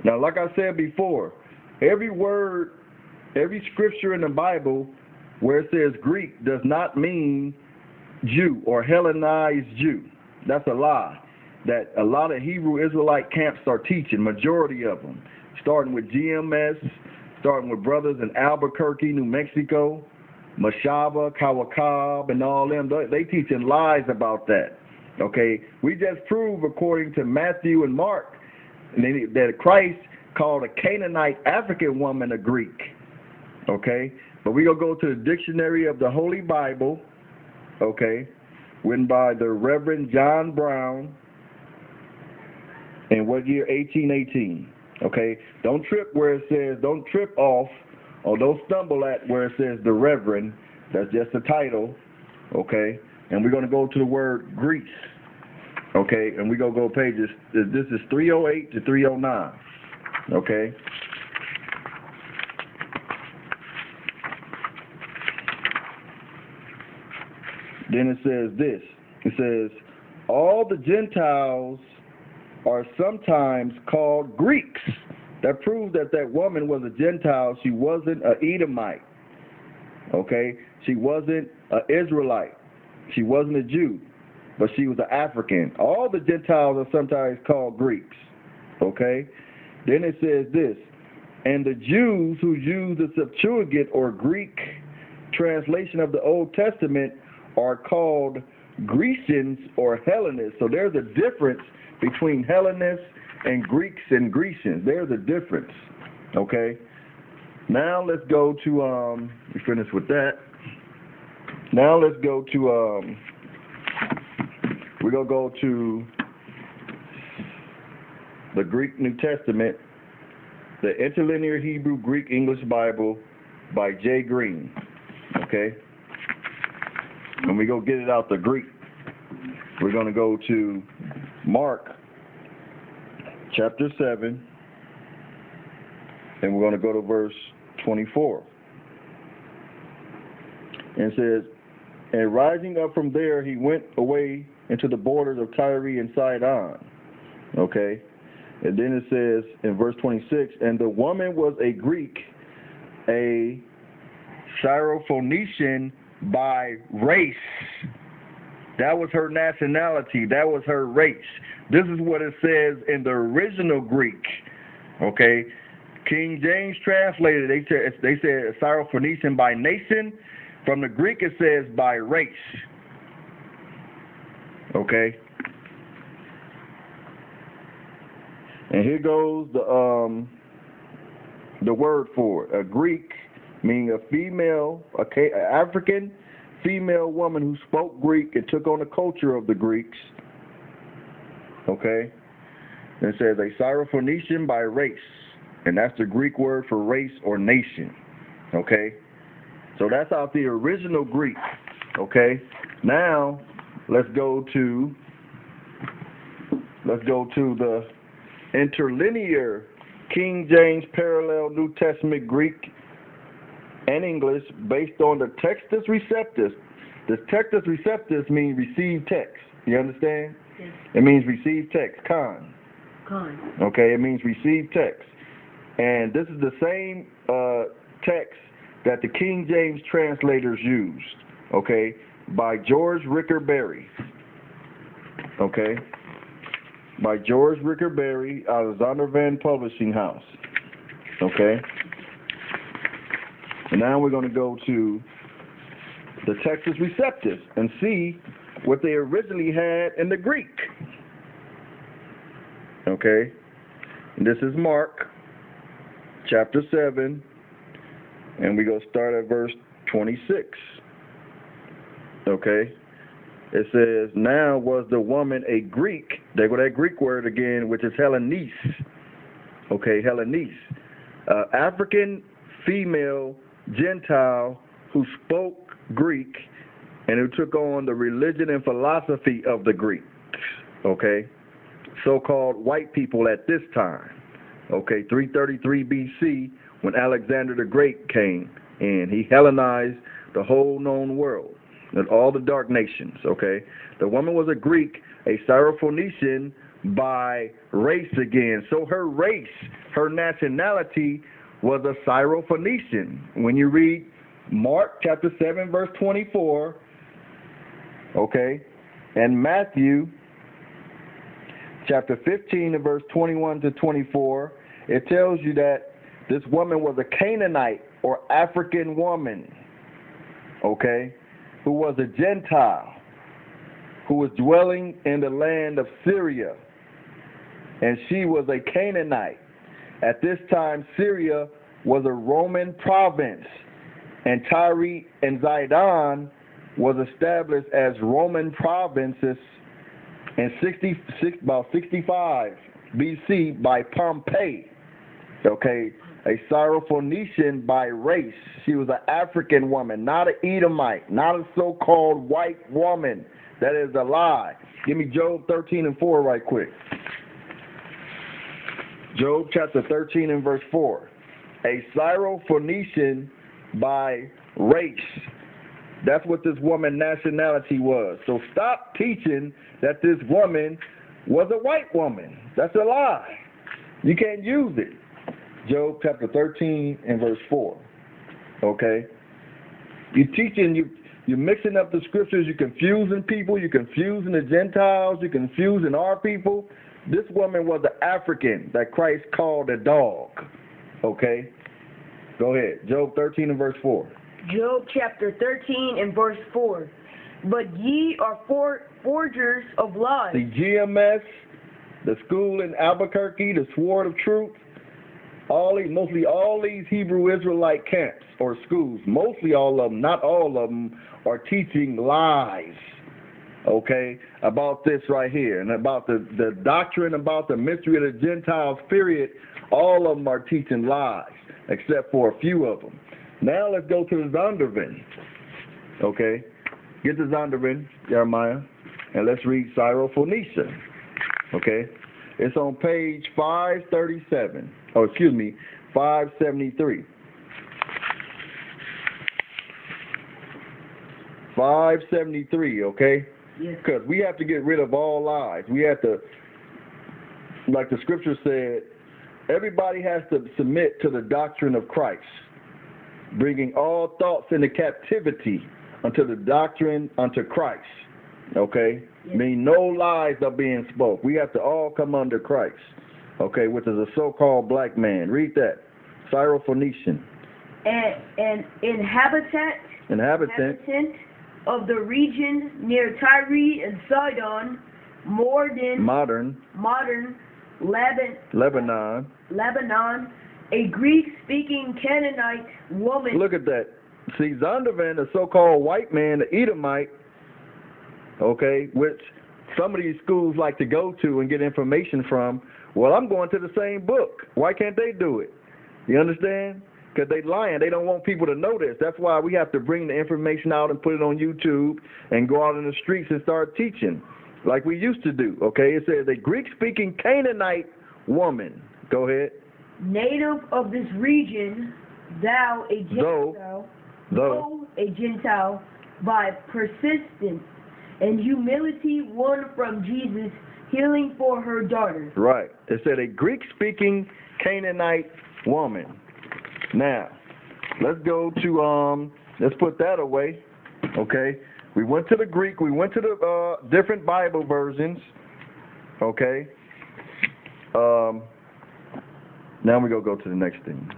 Now, like I said before, every word, every scripture in the Bible where it says Greek does not mean Jew or Hellenized Jew. That's a lie that a lot of Hebrew Israelite camps are teaching, majority of them, starting with GMS, starting with brothers in Albuquerque, New Mexico, Mashaba, Kawakab, and all them. They teaching lies about that. Okay, we just proved, according to Matthew and Mark, that Christ called a Canaanite African woman a Greek. Okay, but we're going to go to the Dictionary of the Holy Bible, okay, written by the Reverend John Brown, in what year? 1818. Okay, don't trip where it says, don't trip off, or don't stumble at where it says the Reverend. That's just a title. Okay, and we're going to go to the word Greece. Okay, and we're going to go pages, this is 308 to 309. Okay. Then it says this. It says, all the Gentiles are sometimes called Greeks. That proves that that woman was a Gentile. She wasn't an Edomite. Okay? She wasn't an Israelite. She wasn't a Jew. But she was an African. All the Gentiles are sometimes called Greeks. Okay? Then it says this. And the Jews who use the Septuagint or Greek translation of the Old Testament are called Grecians or Hellenists. So there's a difference between Hellenists and Greeks and Grecians. There's a difference. Okay? Now let's go to, we finished with that. Now let's go to, we're going to go to the Greek New Testament, the Interlinear Hebrew Greek English Bible by J. Green. Okay? And we go get it out the Greek. We're going to go to Mark chapter 7, and we're going to go to verse 24. And it says, and rising up from there, he went away into the borders of Tyre and Sidon. Okay? And then it says in verse 26, and the woman was a Greek, a Syrophoenician by race. That was her nationality. That was her race. This is what it says in the original Greek. Okay? King James translated, they said Syrophoenician by nation. From the Greek it says by race. Okay? And here goes the word for it. A Greek, meaning a female, an African female woman who spoke Greek and took on the culture of the Greeks. Okay? And it says a Syrophoenician by race. And that's the Greek word for race or nation. Okay? So that's out the original Greek. Okay? Now, let's go to the interlinear King James parallel New Testament Greek and English based on the Textus Receptus. The Textus Receptus means receive text. You understand? Yes. It means receive text. Con. Okay, it means receive text. And this is the same text that the King James translators used. Okay, by George Ricker Berry. Okay, by George Ricker Berry out of Zondervan Publishing House. Okay. And now we're going to go to the Textus Receptus and see what they originally had in the Greek. Okay. And this is Mark chapter 7, and we're going to start at verse 26. Okay. It says, now was the woman a Greek. There go that Greek word again, which is Hellenise. Okay, Hellenise. African female Gentile who spoke Greek and who took on the religion and philosophy of the Greeks. Okay? So-called white people at this time. Okay, 333 BC, when Alexander the Great came and he Hellenized the whole known world and all the dark nations. Okay? The woman was a Greek, a Syrophoenician by race again. So her race, her nationality was a Syrophoenician. When you read Mark chapter 7, verse 24, okay, and Matthew chapter 15 and verse 21 to 24, it tells you that this woman was a Canaanite or African woman, okay, who was a Gentile, who was dwelling in the land of Syria, and she was a Canaanite. At this time, Syria was a Roman province, and Tyre and Zidon was established as Roman provinces in about 65 BC by Pompey. Okay, a Syrophoenician by race. She was an African woman, not an Edomite, not a so-called white woman. That is a lie. Give me Job 13 and 4 right quick. Job chapter 13 and verse 4. A Syrophoenician by race. That's what this woman's nationality was. So stop teaching that this woman was a white woman. That's a lie. You can't use it. Job chapter 13 and verse 4. Okay? You're teaching, you're mixing up the scriptures, you're confusing people, you're confusing the Gentiles, you're confusing our people. This woman was an African that Christ called a dog. Okay? Go ahead. Job 13 and verse 4. Job chapter 13 and verse 4. But ye are forgers of lies. The GMS, the school in Albuquerque, the Sword of Truth, mostly all these Hebrew Israelite camps or schools, mostly all of them, not all of them, are teaching lies, okay, about this right here. And about the doctrine about the mystery of the Gentiles, period, all of them are teaching lies, except for a few of them. Now let's go to the Zondervan, okay? Get the Zondervan, Jeremiah, and let's read Syrophoenicia, okay? It's on page 537. Oh, excuse me, 573. 573, okay? Yes. Because we have to get rid of all lies. We have to, like the scripture said, everybody has to submit to the doctrine of Christ, bringing all thoughts into captivity unto the doctrine unto Christ. Okay? Yes. Mean no lies are being spoke. We have to all come under Christ. Okay, which is a so-called black man. Read that. Syrophoenician. And inhabitant of the region near Tyre and Sidon, modern Lebanon, a Greek-speaking Canaanite woman. Look at that. See, Zondervan, a so-called white man, the Edomite, okay, which some of these schools like to go to and get information from. Well, I'm going to the same book. Why can't they do it? You understand? Because they lying. They don't want people to know this. That's why we have to bring the information out and put it on YouTube and go out in the streets and start teaching like we used to do, okay? It says a Greek-speaking Canaanite woman. Go ahead. Native of this region, thou a Gentile, by persistence and humility won from Jesus healing for her daughter. Right. It said a Greek-speaking Canaanite woman. Now, let's go to, let's put that away, okay? We went to the Greek. We went to the different Bible versions, okay? Now we're going to go to the next thing.